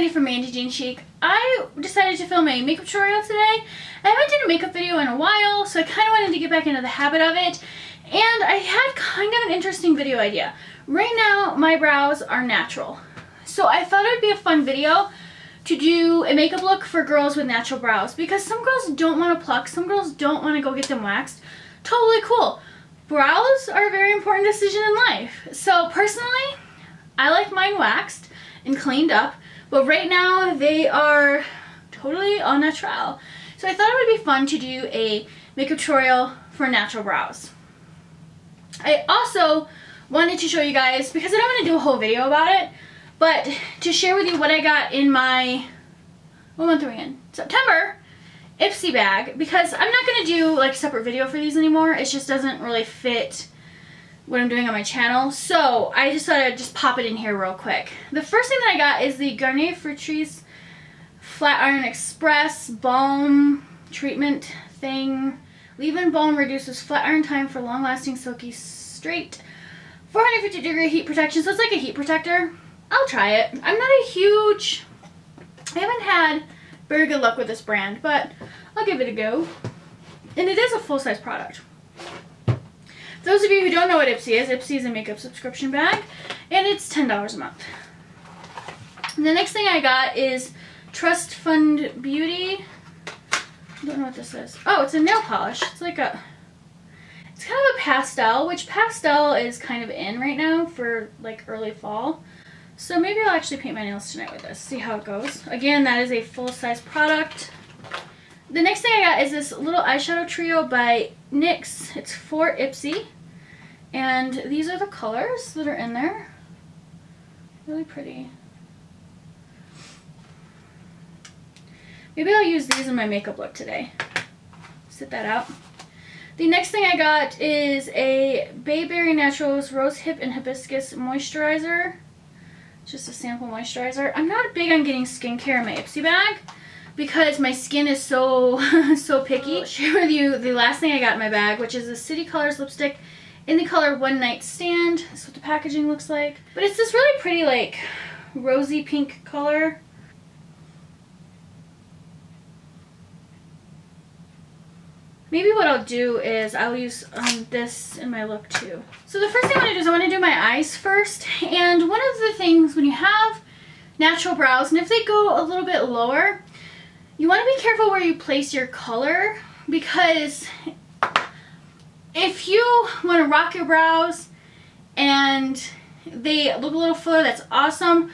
Mandy from Mandy Jean Chic. I decided to film a makeup tutorial today. I haven't done a makeup video in a while, so I kind of wanted to get back into the habit of it. And I had kind of an interesting video idea. Right now, my brows are natural. So I thought it would be a fun video to do a makeup look for girls with natural brows. Because some girls don't want to pluck, some girls don't want to go get them waxed. Totally cool. Brows are a very important decision in life. So personally, I like mine waxed and cleaned up, but right now they are totally au naturel. So I thought it would be fun to do a makeup tutorial for natural brows. I also wanted to show you guys, because I don't want to do a whole video about it, but to share with you what I got in my, what month are we in? September Ipsy bag, because I'm not going to do like a separate video for these anymore. It just doesn't really fit what I'm doing on my channel. So I just thought I'd just pop it in here real quick. The first thing that I got is the Garnier Fructis Flat Iron Express Balm Treatment thing. Leave-in balm reduces flat iron time for long-lasting, silky, straight, 450-degree heat protection. So it's like a heat protector. I'll try it. I'm not a huge, I haven't had very good luck with this brand, but I'll give it a go. And it is a full-size product. For those of you who don't know what Ipsy is a makeup subscription bag, and it's $10 a month. And the next thing I got is Trust Fund Beauty. I don't know what this is. Oh, it's a nail polish. It's like a, it's kind of a pastel, which pastel is kind of in right now for like early fall. So maybe I'll actually paint my nails tonight with this, see how it goes. Again, that is a full-size product. The next thing I got is this little eyeshadow trio by NYX. It's for Ipsy. And these are the colors that are in there. Really pretty. Maybe I'll use these in my makeup look today. Sit that out. The next thing I got is a Bayberry Naturals Rose Hip and Hibiscus Moisturizer. Just a sample moisturizer. I'm not big on getting skincare in my Ipsy bag because my skin is so picky. I'll share with you the last thing I got in my bag, which is a City Colors lipstick in the color One Night Stand. That's what the packaging looks like. But it's this really pretty like rosy pink color. Maybe what I'll do is I'll use this in my look too. So the first thing I want to do is I want to do my eyes first. And one of the things when you have natural brows, and if they go a little bit lower, you want to be careful where you place your color, because if you want to rock your brows and they look a little fuller, that's awesome.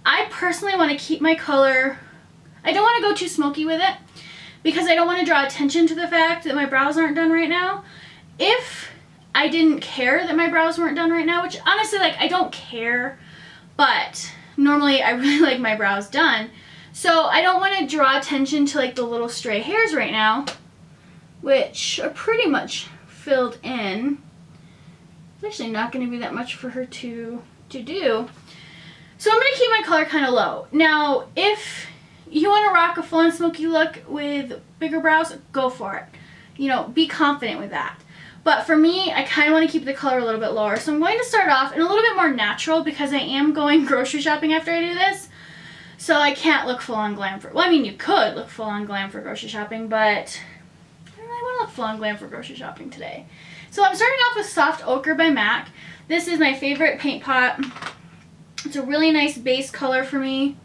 I personally want to keep my color, I don't want to go too smoky with it, because I don't want to draw attention to the fact that my brows aren't done right now. If I didn't care that my brows weren't done right now, which honestly, like, I don't care, but normally I really like my brows done. So I don't want to draw attention to like the little stray hairs right now, which are pretty much filled in. It's actually not going to be that much for her to do. So I'm going to keep my color kind of low. Now, if you want to rock a full and smoky look with bigger brows, go for it. You know, be confident with that. But for me, I kind of want to keep the color a little bit lower. So I'm going to start off in a little bit more natural because I am going grocery shopping after I do this. So I can't look full on glam for, well, I mean, you could look full on glam for grocery shopping, but I don't really want to look full on glam for grocery shopping today. So I'm starting off with Soft Ochre by MAC. This is my favorite paint pot. It's a really nice base color for me.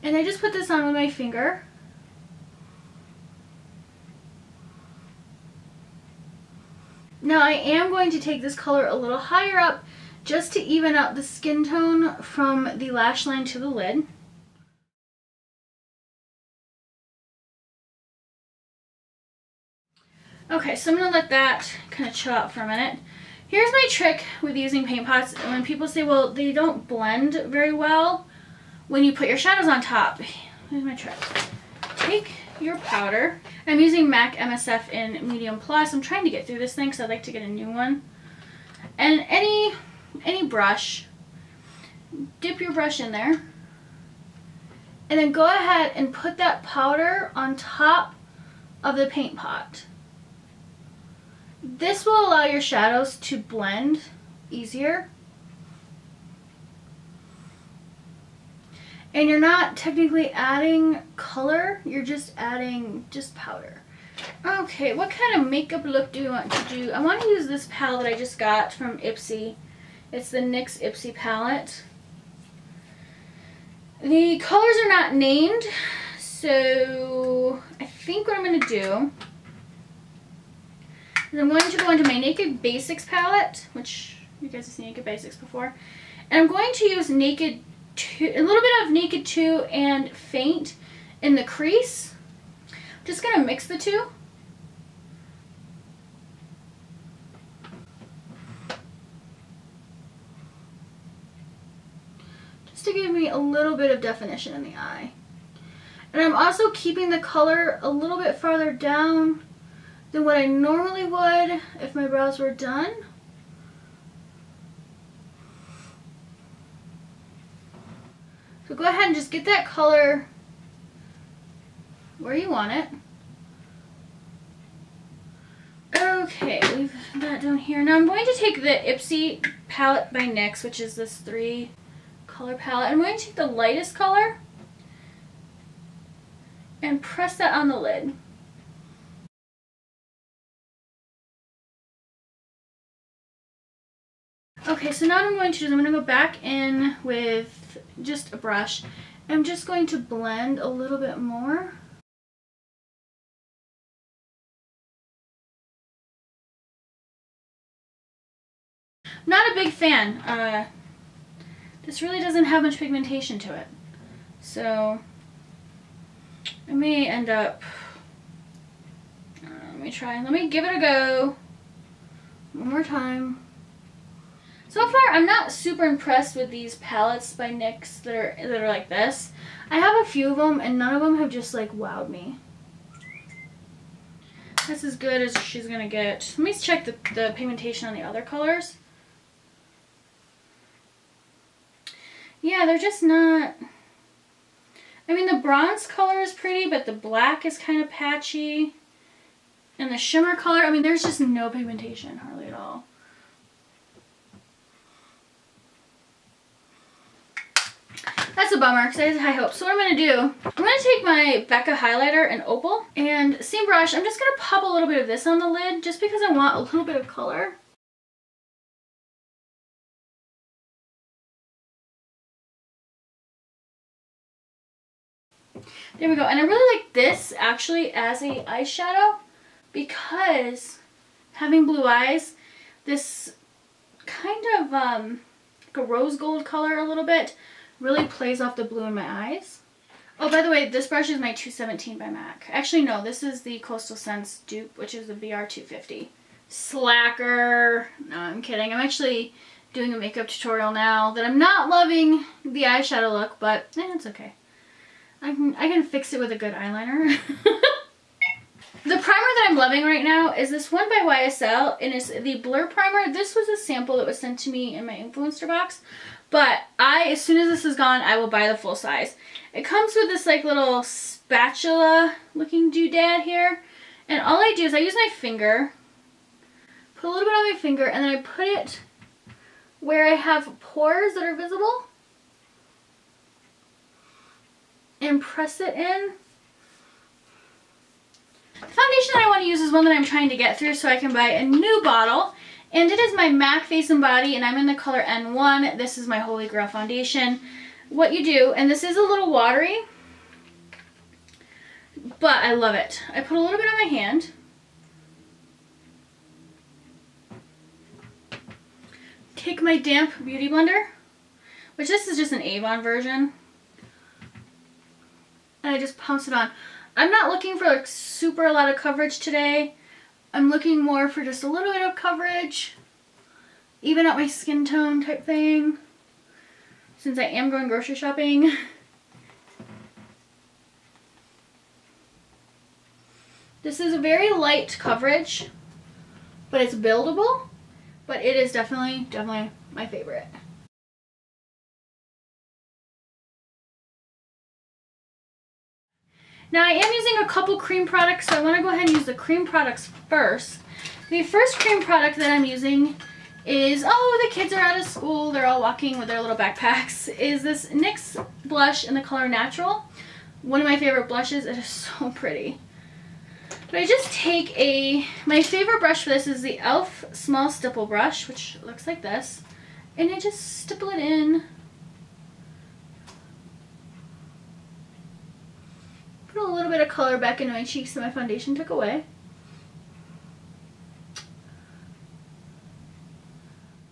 And I just put this on with my finger. Now I am going to take this color a little higher up just to even out the skin tone from the lash line to the lid. Okay, so I'm going to let that kind of chill out for a minute. Here's my trick with using paint pots. When people say, well, they don't blend very well when you put your shadows on top. Here's my trick. Take your powder. I'm using MAC MSF in Medium Plus. I'm trying to get through this thing because I'd like to get a new one. And any brush, dip your brush in there. And then go ahead and put that powder on top of the paint pot. This will allow your shadows to blend easier. And you're not technically adding color, you're just adding powder. Okay, what kind of makeup look do you want to do? I want to use this palette I just got from Ipsy. It's the NYX Ipsy palette. The colors are not named, so I think what I'm going to do is I'm going to go into my Naked Basics palette, which you guys have seen Naked Basics before, and I'm going to use a little bit of Naked 2 and Faint in the crease. I'm just going to mix the two. To give me a little bit of definition in the eye. And I'm also keeping the color a little bit farther down than what I normally would if my brows were done. So go ahead and just get that color where you want it. Okay, leave that down here. Now I'm going to take the Ipsy palette by NYX, which is this 3 color palette. I'm going to take the lightest color and press that on the lid. Okay, so now what I'm going to do is I'm going to go back in with just a brush. I'm just going to blend a little bit more. Not a big fan. This really doesn't have much pigmentation to it. So I may end up, let me give it a go one more time. So far I'm not super impressed with these palettes by NYX that are like this. I have a few of them and none of them have just like wowed me. That's as good as she's gonna get. Let me check the pigmentation on the other colors. Yeah, they're just not... I mean, the bronze color is pretty, but the black is kind of patchy. And the shimmer color, I mean, there's just no pigmentation, hardly at all. That's a bummer, because I had high hopes. So what I'm going to do, I'm going to take my Becca highlighter in Opal, and same brush, I'm just going to pop a little bit of this on the lid, just because I want a little bit of color. There we go. And I really like this actually as a eyeshadow because having blue eyes, this kind of like a rose gold color a little bit really plays off the blue in my eyes. Oh, by the way, this brush is my 217 by MAC. Actually, no, this is the Coastal Scents dupe, which is the VR250. Slacker. No, I'm kidding. I'm actually doing a makeup tutorial now that I'm not loving the eyeshadow look, but it's okay. I can fix it with a good eyeliner. The primer that I'm loving right now is this one by YSL, and it's the Blur Primer. This was a sample that was sent to me in my influencer box, but as soon as this is gone, I will buy the full size. It comes with this like little spatula looking doodad here, and all I do is I use my finger, put a little bit on my finger, and then I put it where I have pores that are visible, and press it in. The foundation that I want to use is one that I'm trying to get through so I can buy a new bottle, and it is my MAC Face and Body, and I'm in the color N1. This is my Holy Grail foundation. What you do, and this is a little watery, but I love it. I put a little bit on my hand. Take my damp beauty blender, which this is just an Avon version, and I just pounce it on. I'm not looking for like super a lot of coverage today. I'm looking more for just a little bit of coverage, even out my skin tone type thing, since I am going grocery shopping. This is a very light coverage, but it's buildable, but it is definitely my favorite. Now I am using a couple cream products, so I want to go ahead and use the cream products first. The first cream product that I'm using is, oh, the kids are out of school, they're all walking with their little backpacks, is this NYX blush in the color Natural. One of my favorite blushes. It is so pretty. But I just take my favorite brush for this is the e.l.f. small stipple brush, which looks like this. And I just stipple it in. Put a little bit of color back into my cheeks that my foundation took away.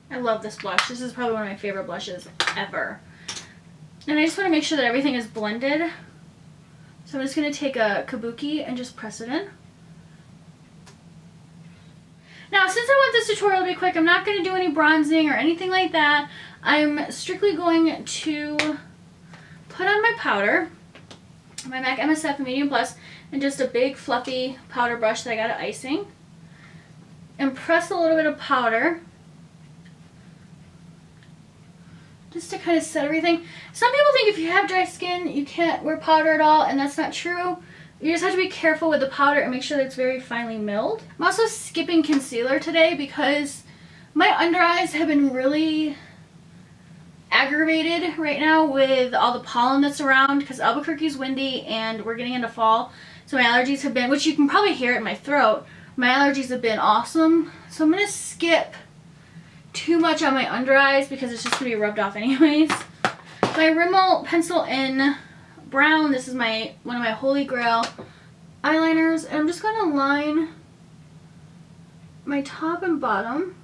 I love this blush. This is probably one of my favorite blushes ever. And I just want to make sure that everything is blended. So I'm just going to take a kabuki and just press it in. Now, since I want this tutorial to be quick, I'm not going to do any bronzing or anything like that. I'm strictly going to put on my powder, my MAC MSF Medium Plus, and just a big fluffy powder brush that I got at Icing. And press a little bit of powder just to kind of set everything. Some people think if you have dry skin, you can't wear powder at all, and that's not true. You just have to be careful with the powder and make sure that it's very finely milled. I'm also skipping concealer today because my under eyes have been really aggravated right now with all the pollen that's around because Albuquerque's windy and we're getting into fall. So my allergies have been, which you can probably hear it in my throat, my allergies have been awesome. So I'm going to skip too much on my under eyes because it's just going to be rubbed off anyways. My Rimmel pencil in brown, this is one of my holy grail eyeliners, and I'm just going to line my top and bottom.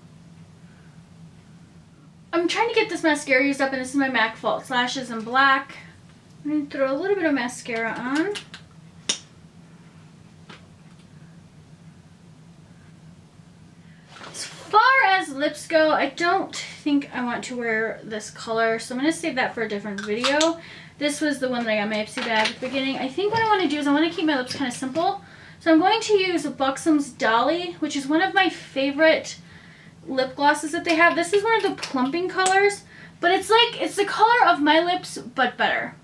I'm trying to get this mascara used up, and this is my MAC False Lashes in black. I'm going to throw a little bit of mascara on. As far as lips go, I don't think I want to wear this color, so I'm going to save that for a different video. This was the one that I got my Ipsy bag at the beginning. I think what I want to do is I want to keep my lips kind of simple. So I'm going to use Buxom's Dolly, which is one of my favorite lip glosses that they have. This is one of the plumping colors, but it's the color of my lips, but better.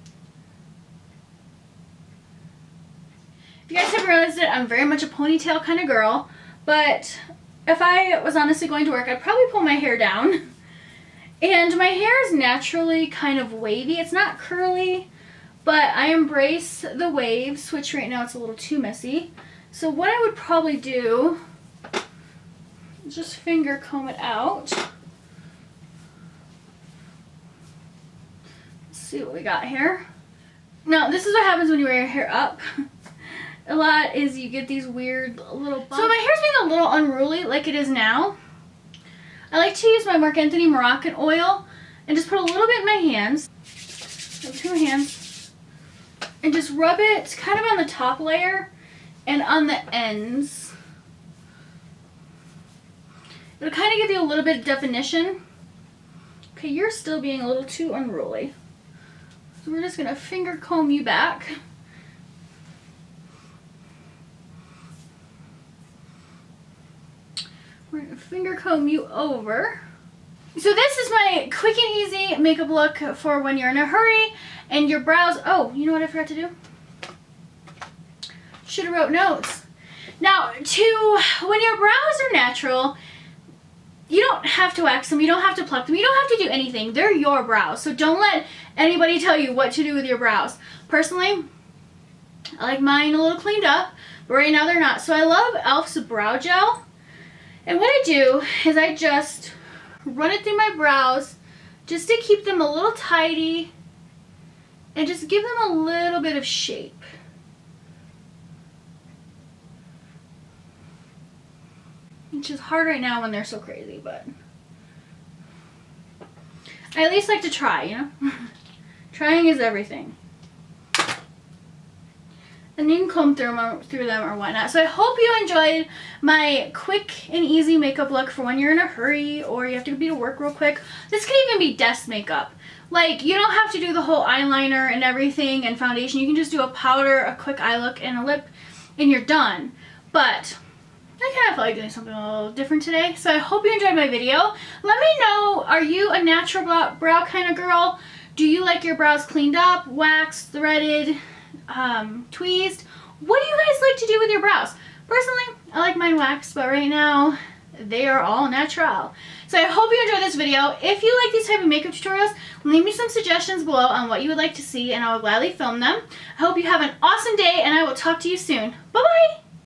If you guys haven't realized it, I'm very much a ponytail kind of girl, but if I was honestly going to work, I'd probably pull my hair down. And my hair is naturally kind of wavy. It's not curly, but I embrace the waves, which right now it's a little too messy. So what I would probably do is just finger comb it out. Let's see what we got here. Now, this is what happens when you wear your hair up. A lot is you get these weird little bumps. So my hair's being a little unruly like it is now. I like to use my Marc Anthony Moroccan oil and just put a little bit in my hands, two hands, and just rub it kind of on the top layer and on the ends. It'll kind of give you a little bit of definition. Okay, you're still being a little too unruly. So we're just going to finger comb you back. We're going to finger comb you over. So this is my quick and easy makeup look for when you're in a hurry and your brows. Oh, you know what I forgot to do? Should have wrote notes. Now, when your brows are natural, you don't have to wax them, you don't have to pluck them, you don't have to do anything. They're your brows, so don't let anybody tell you what to do with your brows. Personally, I like mine a little cleaned up, but right now they're not. So I love e.l.f.'s brow gel. And what I do is I just run it through my brows just to keep them a little tidy and just give them a little bit of shape. Which is hard right now when they're so crazy, but I at least like to try, you know? Trying is everything. And you can comb through them or whatnot. So I hope you enjoyed my quick and easy makeup look for when you're in a hurry or you have to be to work real quick. This could even be desk makeup. Like, you don't have to do the whole eyeliner and everything and foundation. You can just do a powder, a quick eye look, and a lip, and you're done. But I kind of felt like doing something a little different today. So I hope you enjoyed my video. Let me know, are you a natural brow kind of girl? Do you like your brows cleaned up, waxed, threaded, tweezed? What do you guys like to do with your brows? Personally, I like mine waxed, but right now they are all natural. So I hope you enjoyed this video. If you like these type of makeup tutorials, leave me some suggestions below on what you would like to see and I will gladly film them. I hope you have an awesome day and I will talk to you soon. Bye bye!